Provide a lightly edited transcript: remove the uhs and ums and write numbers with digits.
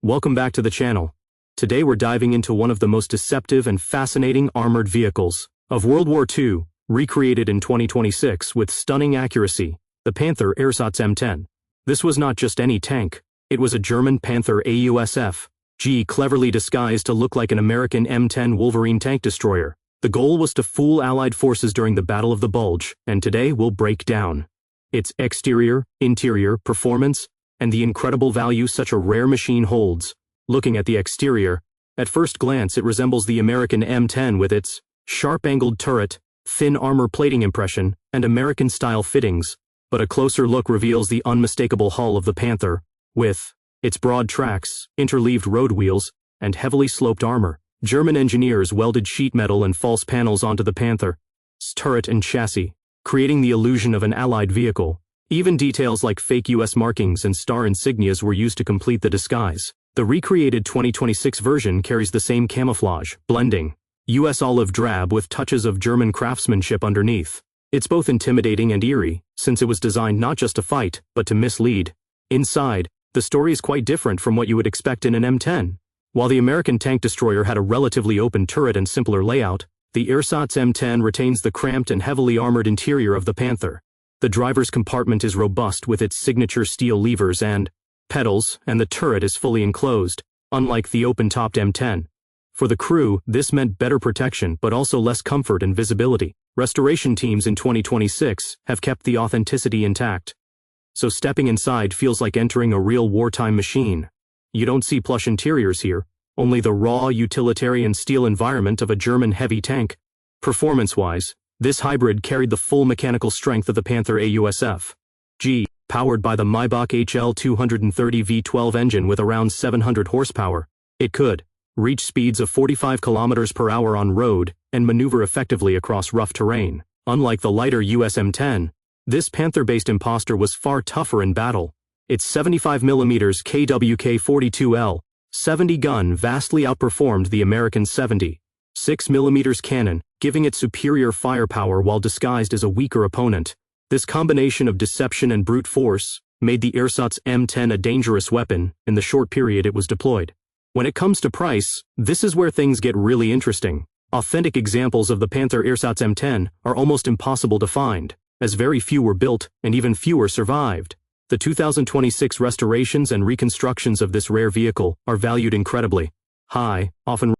Welcome back to the channel. Today we're diving into one of the most deceptive and fascinating armored vehicles of World War II, recreated in 2026 with stunning accuracy, the Panther Ersatz M10. This was not just any tank, it was a German Panther AA, cleverly disguised to look like an American M10 Wolverine tank destroyer. The goal was to fool Allied forces during the Battle of the Bulge, and today we'll break down its exterior, interior, performance, and the incredible value such a rare machine holds. Looking at the exterior, at first glance it resembles the American M10 with its sharp-angled turret, thin armor plating impression, and American-style fittings, but a closer look reveals the unmistakable hull of the Panther, with its broad tracks, interleaved road wheels, and heavily sloped armor. German engineers welded sheet metal and false panels onto the Panther's turret and chassis, creating the illusion of an Allied vehicle. Even details like fake US markings and star insignias were used to complete the disguise. The recreated 2026 version carries the same camouflage, blending US olive drab with touches of German craftsmanship underneath. It's both intimidating and eerie, since it was designed not just to fight, but to mislead. Inside, the story is quite different from what you would expect in an M10. While the American tank destroyer had a relatively open turret and simpler layout, the Ersatz M10 retains the cramped and heavily armored interior of the Panther. The driver's compartment is robust with its signature steel levers and pedals, and the turret is fully enclosed, unlike the open-topped M10. For the crew, this meant better protection but also less comfort and visibility. Restoration teams in 2026 have kept the authenticity intact, so stepping inside feels like entering a real wartime machine. You don't see plush interiors here, only the raw utilitarian steel environment of a German heavy tank. Performance-wise, this hybrid carried the full mechanical strength of the Panther AUSF. Powered by the Maybach HL230 V12 engine with around 700 horsepower, it could reach speeds of 45 km per hour on road and maneuver effectively across rough terrain. Unlike the lighter US M10, this Panther-based imposter was far tougher in battle. Its 75mm KWK-42L 70 gun vastly outperformed the American 76mm cannon, giving it superior firepower while disguised as a weaker opponent. This combination of deception and brute force made the Ersatz M10 a dangerous weapon in the short period it was deployed. When it comes to price, this is where things get really interesting. Authentic examples of the Panther Ersatz M10 are almost impossible to find, as very few were built and even fewer survived. The 2026 restorations and reconstructions of this rare vehicle are valued incredibly high, often